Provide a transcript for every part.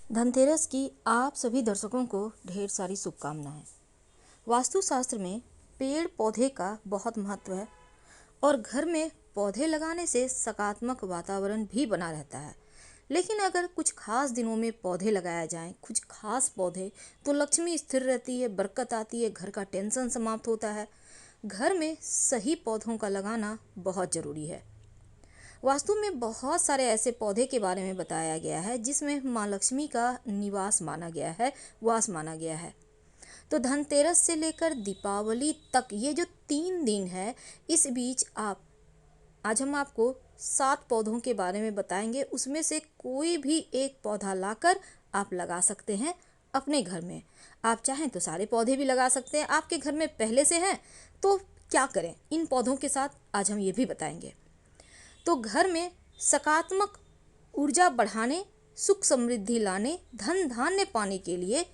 धनतेरस की आप सभी दर्शकों को ढेर सारी शुभकामनाएं। वास्तुशास्त्र में पेड़ पौधे का बहुत महत्व है और घर में पौधे लगाने से सकारात्मक वातावरण भी बना रहता है। लेकिन अगर कुछ खास दिनों में पौधे लगाया जाए, कुछ खास पौधे, तो लक्ष्मी स्थिर रहती है, बरकत आती है, घर का टेंशन समाप्त होता है। घर में सही पौधों का लगाना बहुत ज़रूरी है। वास्तु में बहुत सारे ऐसे पौधे के बारे में बताया गया है जिसमें माँ लक्ष्मी का निवास माना गया है, वास माना गया है। तो धनतेरस से लेकर दीपावली तक ये जो 3 दिन है, इस बीच आज हम आपको 7 पौधों के बारे में बताएंगे। उसमें से कोई भी एक पौधा लाकर आप लगा सकते हैं अपने घर में। आप चाहें तो सारे पौधे भी लगा सकते हैं। आपके घर में पहले से हैं तो क्या करें, इन पौधों के साथ आज हम ये भी बताएंगे। तो घर में सकारात्मक ऊर्जा बढ़ाने, सुख समृद्धि लाने, धन धान्य पाने के लिए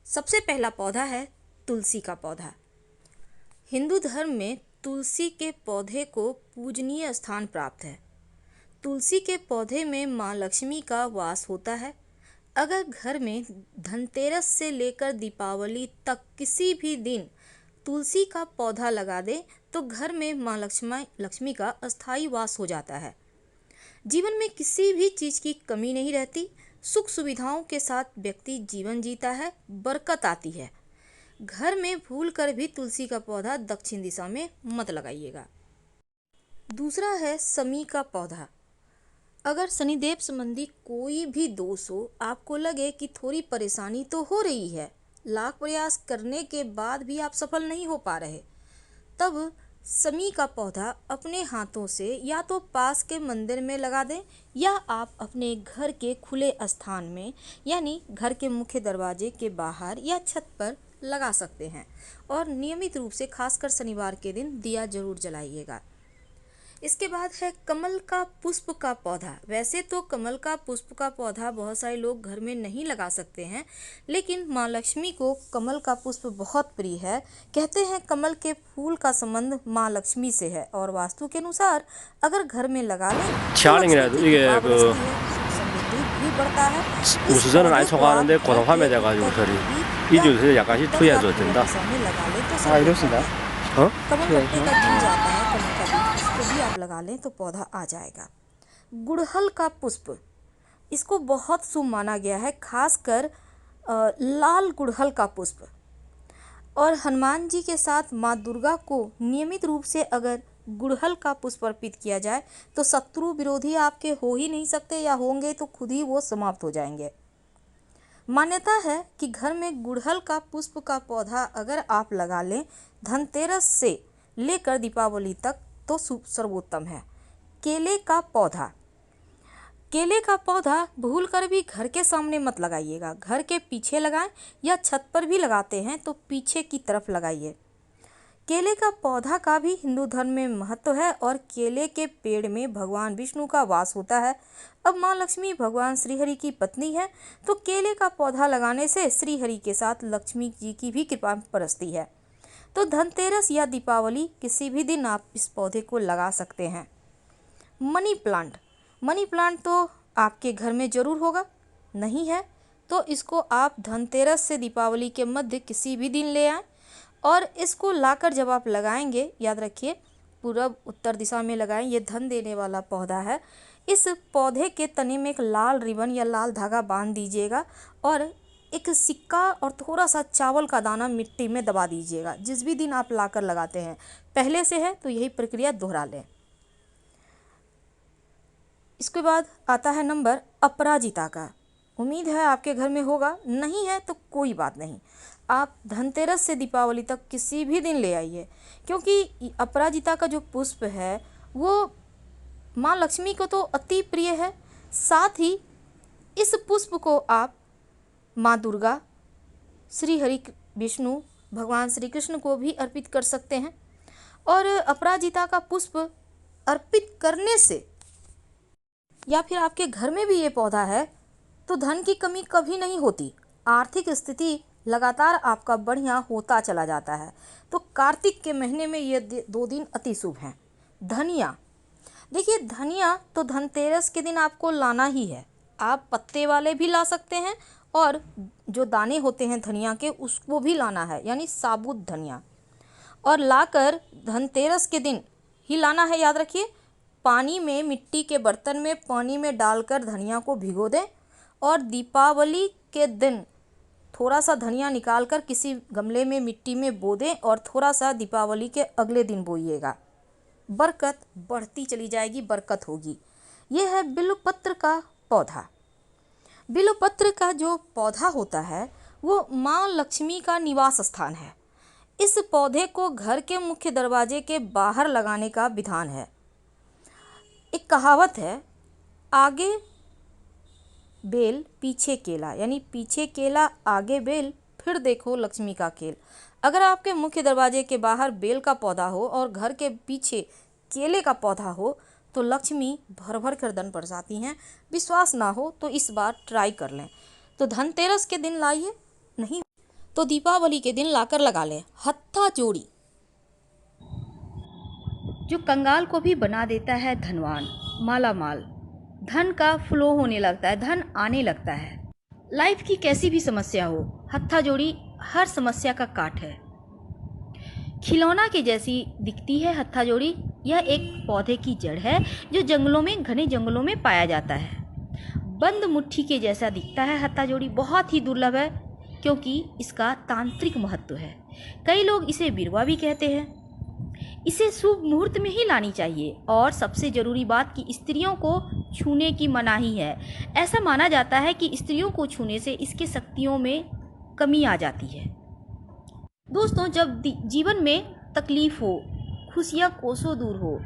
सबसे पहला पौधा है तुलसी का पौधा। हिंदू धर्म में तुलसी के पौधे को पूजनीय स्थान प्राप्त है। तुलसी के पौधे में माँ लक्ष्मी का वास होता है। अगर घर में धनतेरस से लेकर दीपावली तक किसी भी दिन तुलसी का पौधा लगा दें तो घर में माँ लक्ष्मी का अस्थायी वास हो जाता है। जीवन में किसी भी चीज़ की कमी नहीं रहती, सुख सुविधाओं के साथ व्यक्ति जीवन जीता है, बरकत आती है। घर में भूल कर भी तुलसी का पौधा दक्षिण दिशा में मत लगाइएगा। दूसरा है शमी का पौधा। अगर शनिदेव संबंधी कोई भी दोष हो, आपको लगे कि थोड़ी परेशानी तो हो रही है, लाख प्रयास करने के बाद भी आप सफल नहीं हो पा रहे, तब शमी का पौधा अपने हाथों से या तो पास के मंदिर में लगा दें या आप अपने घर के खुले स्थान में, यानी घर के मुख्य दरवाजे के बाहर या छत पर लगा सकते हैं। और नियमित रूप से खासकर शनिवार के दिन दिया जरूर जलाइएगा। इसके बाद है कमल का पुष्प का पौधा। वैसे तो कमल का पुष्प का पौधा बहुत सारे लोग घर में नहीं लगा सकते हैं, लेकिन माँ लक्ष्मी को कमल का पुष्प बहुत प्रिय है। कहते हैं कमल के फूल का संबंध माँ लक्ष्मी से है और वास्तु के अनुसार अगर घर में लगा लें तो लक्ष्मी की कृपा बरसती है, समृद्धि भी बढ़ता है। इस 우수저는 पौधे 안 को आप 속아하는데 घर 그런 के 화면 돼가지고 उत्तर 소리 पूर्वी 이 या 주제에 약간씩 उत्तर या 투여해줘야 पूर्व 된다. दिशा में लगा लें तो हाँ सर्वोत्तम इरोसिंदा है। 어? कमल पत्ते का बीज आता है, कमल का बीज, उसको भी आप लगा लें तो पौधा आ जाएगा। गुड़हल का पुष्प, इसको बहुत शुभ माना गया है, खासकर लाल गुड़हल का पुष्प। और हनुमान जी के साथ माँ दुर्गा को नियमित रूप से अगर गुड़हल का पुष्प अर्पित किया जाए तो शत्रु विरोधी आपके हो ही नहीं सकते, या होंगे तो खुद ही वो समाप्त हो जाएंगे। मान्यता है कि घर में गुड़हल का पुष्प का पौधा अगर आप लगा लें धनतेरस से लेकर दीपावली तक तो सर्वोत्तम है। केले का पौधा, केले का पौधा भूल कर भी घर के सामने मत लगाइएगा, घर के पीछे लगाएं या छत पर भी लगाते हैं तो पीछे की तरफ लगाइए। केले का पौधा का भी हिंदू धर्म में महत्व है और केले के पेड़ में भगवान विष्णु का वास होता है। अब माँ लक्ष्मी भगवान श्रीहरि की पत्नी है तो केले का पौधा लगाने से श्रीहरि के साथ लक्ष्मी जी की भी कृपा बरसती है। तो धनतेरस या दीपावली किसी भी दिन आप इस पौधे को लगा सकते हैं। मनी प्लांट, मनी प्लांट तो आपके घर में ज़रूर होगा, नहीं है तो इसको आप धनतेरस से दीपावली के मध्य किसी भी दिन ले आएँ और इसको लाकर जब आप लगाएंगे, याद रखिए पूर्व उत्तर दिशा में लगाएं। ये धन देने वाला पौधा है। इस पौधे के तने में एक लाल रिबन या लाल धागा बांध दीजिएगा और एक सिक्का और थोड़ा सा चावल का दाना मिट्टी में दबा दीजिएगा। जिस भी दिन आप लाकर लगाते हैं, पहले से है तो यही प्रक्रिया दोहरा लें। इसके बाद आता है नंबर अपराजिता का। उम्मीद है आपके घर में होगा, नहीं है तो कोई बात नहीं, आप धनतेरस से दीपावली तक किसी भी दिन ले आइए, क्योंकि अपराजिता का जो पुष्प है वो माँ लक्ष्मी को तो अति प्रिय है। साथ ही इस पुष्प को आप माँ दुर्गा, श्री हरि विष्णु, भगवान श्री कृष्ण को भी अर्पित कर सकते हैं। और अपराजिता का पुष्प अर्पित करने से या फिर आपके घर में भी ये पौधा है तो धन की कमी कभी नहीं होती, आर्थिक स्थिति लगातार आपका बढ़िया होता चला जाता है। तो कार्तिक के महीने में ये 2 दिन अति शुभ हैं। धनिया, देखिए धनिया तो धनतेरस के दिन आपको लाना ही है, आप पत्ते वाले भी ला सकते हैं और जो दाने होते हैं धनिया के उसको भी लाना है, यानी साबुत धनिया, और लाकर धनतेरस के दिन ही लाना है। याद रखिए, पानी में, मिट्टी के बर्तन में पानी में डालकर धनिया को भिगो दें और दीपावली के दिन थोड़ा सा धनिया निकालकर किसी गमले में मिट्टी में बो दें और थोड़ा सा दीपावली के अगले दिन बोइएगा। बरकत बढ़ती चली जाएगी, बरकत होगी। यह है बिल्वपत्र का पौधा। बिल्वपत्र का जो पौधा होता है वो माँ लक्ष्मी का निवास स्थान है। इस पौधे को घर के मुख्य दरवाजे के बाहर लगाने का विधान है। एक कहावत है, आगे बेल पीछे केला, यानी पीछे केला आगे बेल, फिर देखो लक्ष्मी का खेल। अगर आपके मुख्य दरवाजे के बाहर बेल का पौधा हो और घर के पीछे केले का पौधा हो तो लक्ष्मी भर भर कर धन बरसाती हैं। विश्वास ना हो तो इस बार ट्राई कर लें। तो धनतेरस के दिन लाइए, नहीं तो दीपावली के दिन लाकर लगा लें। हत्था जोड़ी जो कंगाल को भी बना देता है धनवान, माला माल, धन का फ्लो होने लगता है, धन आने लगता है। लाइफ की कैसी भी समस्या हो, हत्था जोड़ी हर समस्या का काट है। खिलौना के जैसी दिखती है हत्था जोड़ी। यह एक पौधे की जड़ है जो जंगलों में, घने जंगलों में पाया जाता है। बंद मुट्ठी के जैसा दिखता है हत्था जोड़ी, बहुत ही दुर्लभ है क्योंकि इसका तांत्रिक महत्व है। कई लोग इसे बिरवा भी कहते हैं। इसे शुभ मुहूर्त में ही लानी चाहिए और सबसे ज़रूरी बात कि स्त्रियों को छूने की मनाही है। ऐसा माना जाता है कि स्त्रियों को छूने से इसके शक्तियों में कमी आ जाती है। दोस्तों, जब जीवन में तकलीफ हो, खुशियाँ कोसों दूर हो,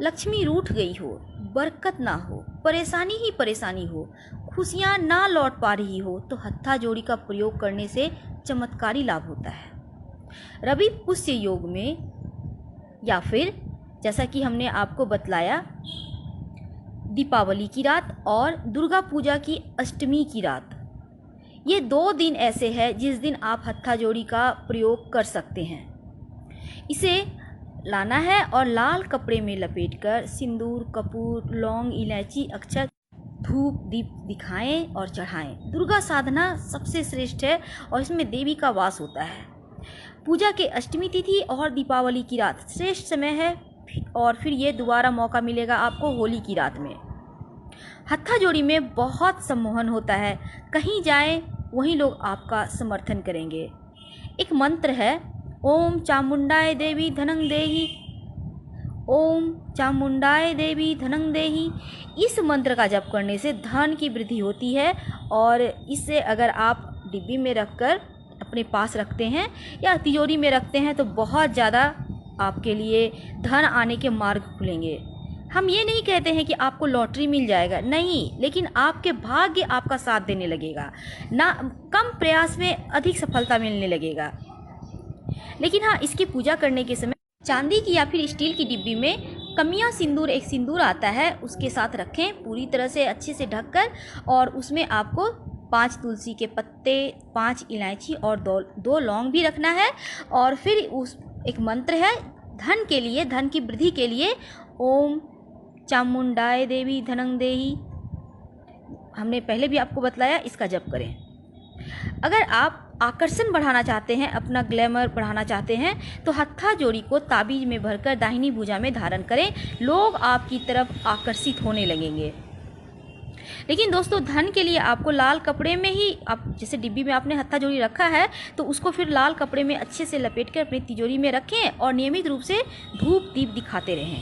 लक्ष्मी रूठ गई हो, बरकत ना हो, परेशानी ही परेशानी हो, खुशियाँ ना लौट पा रही हो, तो हत्था जोड़ी का प्रयोग करने से चमत्कारी लाभ होता है। रवि पुष्य योग में या फिर जैसा कि हमने आपको बतलाया दीपावली की रात और दुर्गा पूजा की अष्टमी की रात, ये 2 दिन ऐसे हैं जिस दिन आप हत्था जोड़ी का प्रयोग कर सकते हैं। इसे लाना है और लाल कपड़े में लपेटकर सिंदूर, कपूर, लौंग, इलायची, अक्षत, धूप, दीप दिखाएं और चढ़ाएं। दुर्गा साधना सबसे श्रेष्ठ है और इसमें देवी का वास होता है। पूजा के अष्टमी तिथि और दीपावली की रात श्रेष्ठ समय है और फिर ये दोबारा मौका मिलेगा आपको होली की रात में। हत्था जोड़ी में बहुत सम्मोहन होता है, कहीं जाएं वहीं लोग आपका समर्थन करेंगे। एक मंत्र है, ओम चामुंडाय देवी धनं देहि, ओम चामुंडाय देवी धनं देहि। इस मंत्र का जप करने से धन की वृद्धि होती है और इससे अगर आप डिब्बी में रखकर अपने पास रखते हैं या तिजोरी में रखते हैं तो बहुत ज़्यादा आपके लिए धन आने के मार्ग खुलेंगे। हम ये नहीं कहते हैं कि आपको लॉटरी मिल जाएगा, नहीं, लेकिन आपके भाग्य आपका साथ देने लगेगा ना, कम प्रयास में अधिक सफलता मिलने लगेगा। लेकिन हाँ, इसकी पूजा करने के समय चांदी की या फिर स्टील की डिब्बी में कमियां सिंदूर, एक सिंदूर आता है, उसके साथ रखें पूरी तरह से अच्छे से ढककर, और उसमें आपको 5 तुलसी के पत्ते, 5 इलायची और 2 लौंग भी रखना है। और फिर उस एक मंत्र है धन के लिए, धन की वृद्धि के लिए, ओम चामुंडाय देवी धनं देहि, हमने पहले भी आपको बतलाया, इसका जप करें। अगर आप आकर्षण बढ़ाना चाहते हैं, अपना ग्लैमर बढ़ाना चाहते हैं, तो हत्था जोड़ी को ताबीज में भरकर दाहिनी भुजा में धारण करें, लोग आपकी तरफ आकर्षित होने लगेंगे। लेकिन दोस्तों, धन के लिए आपको लाल कपड़े में ही, आप जैसे डिब्बी में आपने हत्था जोड़ी रखा है तो उसको फिर लाल कपड़े में अच्छे से लपेटकर अपनी तिजोरी में रखें और नियमित रूप से धूप दीप दिखाते रहें।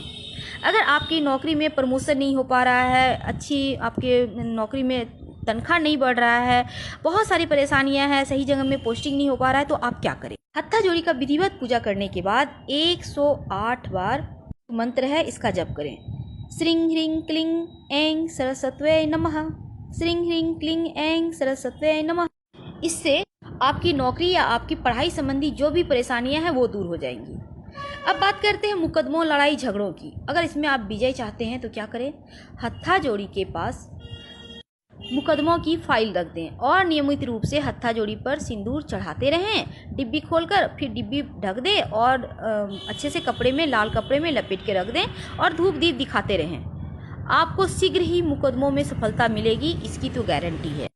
अगर आपकी नौकरी में प्रमोशन नहीं हो पा रहा है, अच्छी आपके नौकरी में तनख्वाह नहीं बढ़ रहा है, बहुत सारी परेशानियां हैं, सही जगह में पोस्टिंग नहीं हो पा रहा है, तो आप क्या करें? हत्था जोड़ी का विधिवत पूजा करने के बाद 108 बार मंत्र है, इसका जप करें। श्रीं ह्रीं क्लीं ऐं सरस्वत्यै नमः, श्रीं ह्रीं क्लीं ऐं सरस्वत्यै नमः। इससे आपकी नौकरी या आपकी पढ़ाई संबंधी जो भी परेशानियां हैं वो दूर हो जाएंगी। अब बात करते हैं मुकदमों, लड़ाई झगड़ों की। अगर इसमें आप विजय चाहते हैं तो क्या करें? हत्था जोड़ी के पास मुकदमों की फाइल रख दें और नियमित रूप से हत्था जोड़ी पर सिंदूर चढ़ाते रहें। डिब्बी खोलकर फिर डिब्बी ढक दें और अच्छे से कपड़े में, लाल कपड़े में लपेट के रख दें और धूप दीप दिखाते रहें। आपको शीघ्र ही मुकदमों में सफलता मिलेगी, इसकी तो गारंटी है।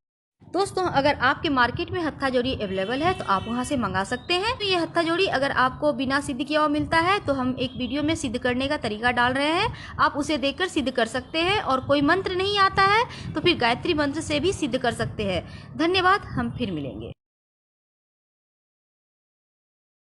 दोस्तों, अगर आपके मार्केट में हत्था जोड़ी अवेलेबल है तो आप वहां से मंगा सकते हैं। तो ये हत्था जोड़ी अगर आपको बिना सिद्ध किया हुआ मिलता है तो हम एक वीडियो में सिद्ध करने का तरीका डाल रहे हैं, आप उसे देखकर सिद्ध कर सकते हैं। और कोई मंत्र नहीं आता है तो फिर गायत्री मंत्र से भी सिद्ध कर सकते हैं। धन्यवाद, हम फिर मिलेंगे।